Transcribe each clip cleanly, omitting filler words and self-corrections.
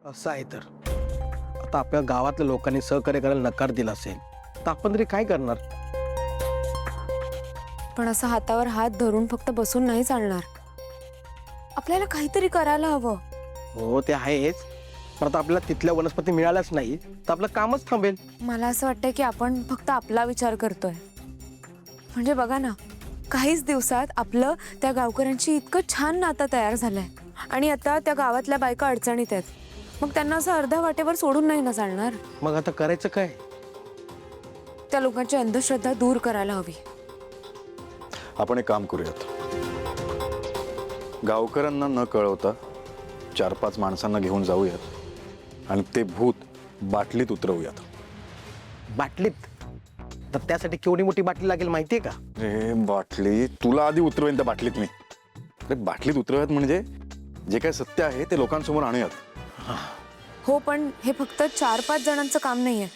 असं आहे तर आता आपल्या गावातल्या लोकांनी सहकार्य करायला नकार दिला असेल तर आपण तरी काय करणार? पण असं हातावर हात धरून फक्त बसून नाही चालणार. आपल्याला काहीतरी करायला हवं. हो ते आहेच, पण आता आपल्याला तिथल्या वनस्पती मिळाल्याच नाही तर आपलं कामच थांबेल. मला असं वाटतं की आपण फक्त आपला विचार करतोय. म्हणजे बघा ना, काहीच दिवसात आपलं त्या गावकऱ्यांची इतकं छान नातं तयार झालंय आणि आता त्या गावातल्या बायका अडचणीत आहेत. मग त्यांना असं अर्ध्या वाटेवर सोडून नाही ना चालणार. मग आता करायचं काय? त्या लोकांची अंधश्रद्धा दूर करायला हवी. आपण एक काम करूयात, गावकऱ्यांना न कळवता 4-5 माणसांना घेऊन जाऊयात आणि ते भूत बाटलीत उतरवूयात. बाटलीत? तर त्यासाठी केवढी मोठी बाटली लागेल माहितीये का? अरे बाटली तुला आधी उतरवेन त्या बाटलीत मी. अरे बाटलीत उतरवूयात म्हणजे जे काय सत्य आहे ते लोकांसमोर आणूयात. हो, पण हे फक्त 4-5 जणांचं काम नाहीये.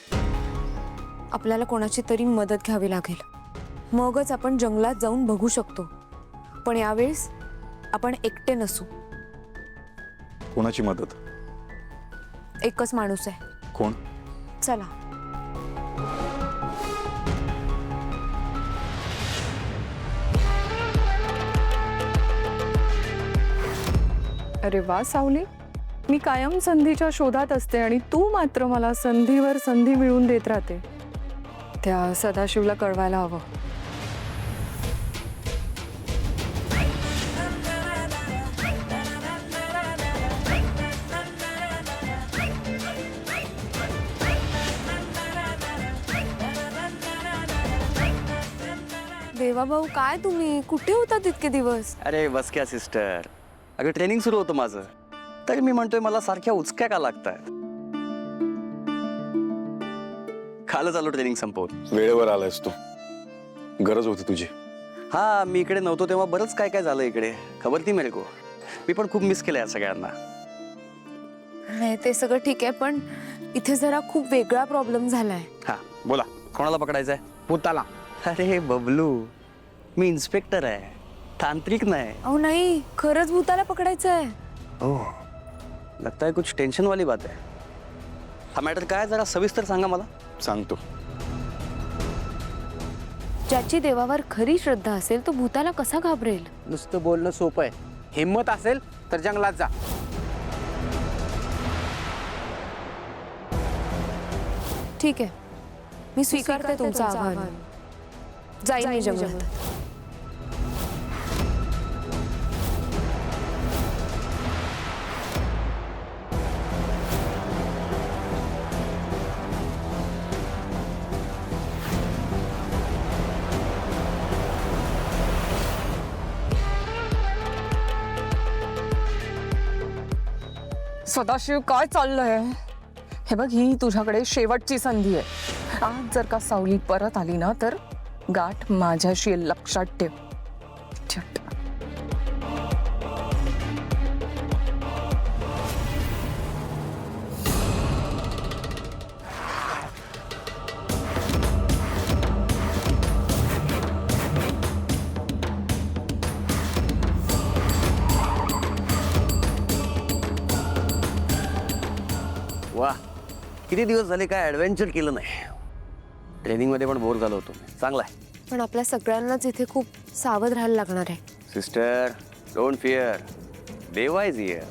आपल्याला कोणाची तरी मदत घ्यावी लागेल. मगच आपण जंगलात जाऊन बघू शकतो. पण यावेळेस आपण एकटे नसू. कोणाची मदत? एकच माणूस आहे. कोण? चला. अरे वा सावली, मी कायम संधीच्या शोधात असते आणि तू मात्र मला संधीवर संधी मिळवून देत राहते. त्या सदाशिवला कळवायला हवं. देवा भाऊ, काय तुम्ही कुठे होता इतके दिवस? अरे बस क्या सिस्टर, अगं ट्रेनिंग सुरू होतं माझं, तरी मी म्हणतोय मला सारख्या उचक्या का लागतायत. कालच आलो ट्रेनिंग संपवून. वेळेवर आलायस तू, गरज होती तुझी. हा, मी इकडे नव्हतो तेव्हा बरंच काय काय झालं इकडे, खबर ती मेरे को. मी पण खूप मिस केलं या सगळ्यांना. नाही, ते सगळं ठीक आहे, पण इथे जरा खूप वेगळा प्रॉब्लेम झालाय. हा बोला, कोणाला पकडायचंय? भूताला. अरे बबलू, मी इन्स्पेक्टर आहे, तांत्रिक नाही. अहो नाही, खरंच भूताला पकडायचंय. ओह, लगता है कुछ टेंशन वाली बात है. हा मॅटर काय, जरा सविस्तर सांगा मला. सांगतो. ज्याची देवावर खरी श्रद्धा असेल तो भूताला कसा घाबरेल? नुसतं बोलणं सोपं आहे. हिम्मत असेल तर जंगलात जा. ठीक आहे, मी स्वीकारते तुमचं आव्हान. जाईन मी जंगलात. सदाशिव, काय चाललंय? हे बघ, ही तुझ्याकडे शेवटची संधी आहे. आज जर का सावली परत आली ना तर गाठ माझ्याशी आहे, लक्षात ठेव. झट. वा, किती दिवस झाले काय ॲडव्हेंचर केलं नाही. ट्रेनिंगमध्ये पण बोर झालो होतो. चांगला आहे. पण आपल्या सगळ्यांनाच इथे खूप सावध राहायला लागणार आहे. सिस्टर, डोंट फिअर, देवा इज हिअर.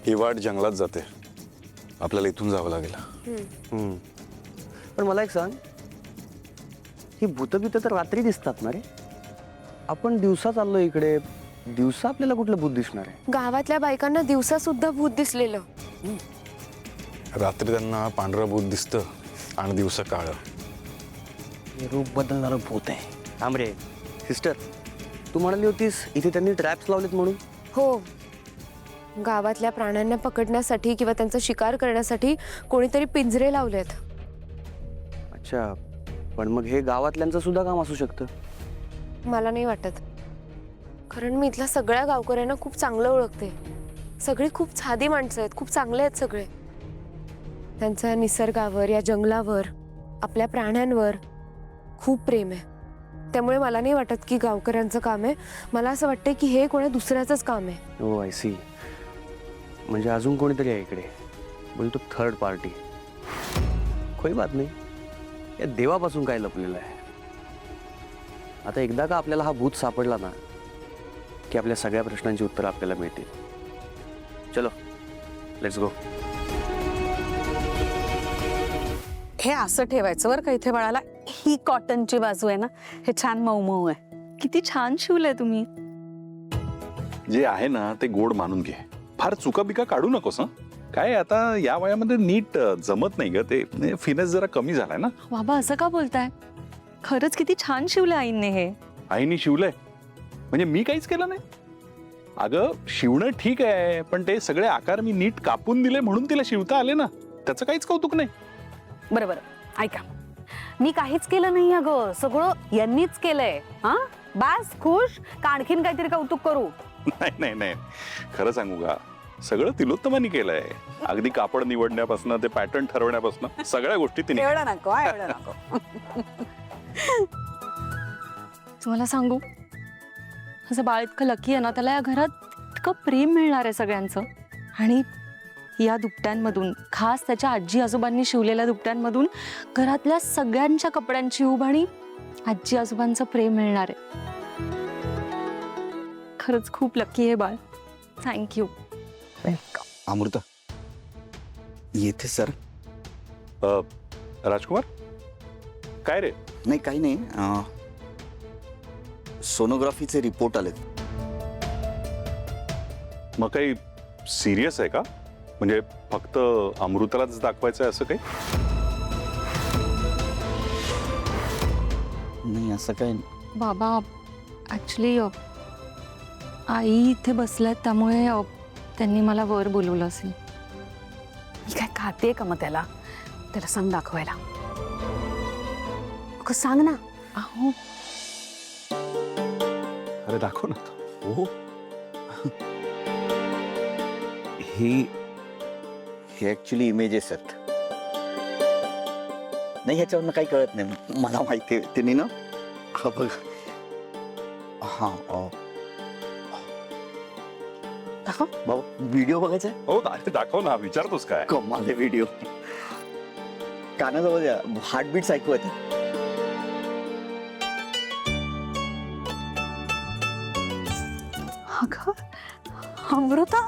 ही वाट जंगलात जाते, आपल्याला इथून जावं लागेल. पण मला एक सांग, ही भूतबित तर रात्री दिसतात ना रे. आपण दिवसा चाललो इकडे, दिवसा आपल्याला कुठलं भूत दिसणार आहे? गावातल्या बायकांना दिवसा सुद्धा भूत दिसलेलं. रात्री त्यांना पांढरं भूत दिसतं आणि दिवसा काळं. हे रूप बदलणारं भूत आहे. थांब रे सिस्टर, तू म्हणाली होतीस इथे त्यांनी ट्रॅप्स लावलेत म्हणून. हो, गावातल्या प्राण्यांना पकडण्यासाठी किंवा त्यांचा शिकार करण्यासाठी कोणीतरी पिंजरे लावलेत. अच्छा, पण मग हे गावातल्यांचं सुद्धा काम असू शकतं. मला नाही वाटत, कारण मी इथल्या सगळ्या गावकऱ्यांना खूप चांगलं ओळखते. सगळी खूप साधी माणसं आहेत, खूप चांगले आहेत सगळे. त्यांच्या निसर्गावर, या जंगलावर, आपल्या प्राण्यांवर खूप प्रेम आहे. त्यामुळे मला नाही वाटत की गावकऱ्यांचं काम आहे. मला असं वाटतं की हे कोणा दुसऱ्याचंच काम आहे. हो, आय सी. म्हणजे अजून कोणीतरी आहे इकडे, बोलतो थर्ड पार्टी. कोई बात नाही, या देवापासून काय लपलेलं आहे. आता एकदा का आपल्याला हा भूत सापडला ना की आपल्या सगळ्या प्रश्नांची उत्तरं आपल्याला मिळतील. चलो लेट्स गो. हे असं ठेवायचं बरं का इथे बाळाला. ही कॉटनची बाजू आहे ना, हे छान मऊ मऊ आहे. किती छान शिवलंय तुम्ही. जे आहे ना ते गोड मानून घे. फार चुका बिका काढू नकोस. हं काय आता या वयामध्ये नीट जमत नाही ग ते. फिनेस जरा कमी झालाय ना. बाबा असं का बोलताय, खरंच किती छान शिवलंय आईने हे. आईनी शिवलंय म्हणजे मी काहीच केलं नाही. अगं शिवणं ठीक आहे, पण ते सगळे आकार मी नीट कापून दिले म्हणून तिला शिवता आले ना. त्याचं काहीच कौतुक नाही. बरं बरं ऐका, मी काहीच केलं नाही अगं, सगळं यांनीच केलंय. हा बास खुश का आणखीन काहीतरी कौतुक करू? नाही नाही नाही, खरं सांगू का, सगळं तिलोत्तमानी केलंय. अगदी कापड निवडण्यापासून ते पॅटर्न ठरवण्यापासून सगळ्या गोष्टी तिने. एवढं नको हा, एवढं नको. तुम्हाला सांगू, असं बाळ इतकं लकी आहे ना, त्याला या घरात इतकं प्रेम मिळणार आहे सगळ्यांचं. आणि या दुपट्यांमधून, खास त्याच्या आजी आजोबांनी शिवलेल्या दुपट्यांमधून घरातल्या सगळ्यांच्या कपड्यांची उब आणि आजी आजोबांचं प्रेम मिळणार आहे. खरंच खूप लकी आहे बाळ. थँक्यू. अमृता येते सर. राजकुमार काय रे? नाही काही नाही, सोनोग्राफीचे रिपोर्ट आलेत. मग काही सिरियस आहे का? म्हणजे फक्त अमृतालाच दाखवायचं आहे असं काही? नाही असं काही. बाबा ॲक्च्युली आई इथे बसल्यात, त्यामुळे त्यांनी मला वर बोलवलं असेल. मी काय खाते का मग त्याला सांग दाखवायला. अगं सांग ना. अहो अरे दाखव ना. हो ही ऍक्च्युली इमेजेस आहेत. नाही ह्याच्यावरनं काही कळत नाही मला, माहिती आहे त्यांनी ना. हा बघ, हा दाखव. बाबा व्हिडिओ बघायचा आहे. हो दाखव ना. विचारतोस काय? कमाल आहे व्हिडिओ. कानाजवळ द्या, हार्टबीट्स ऐकू येतात. अगं अमृता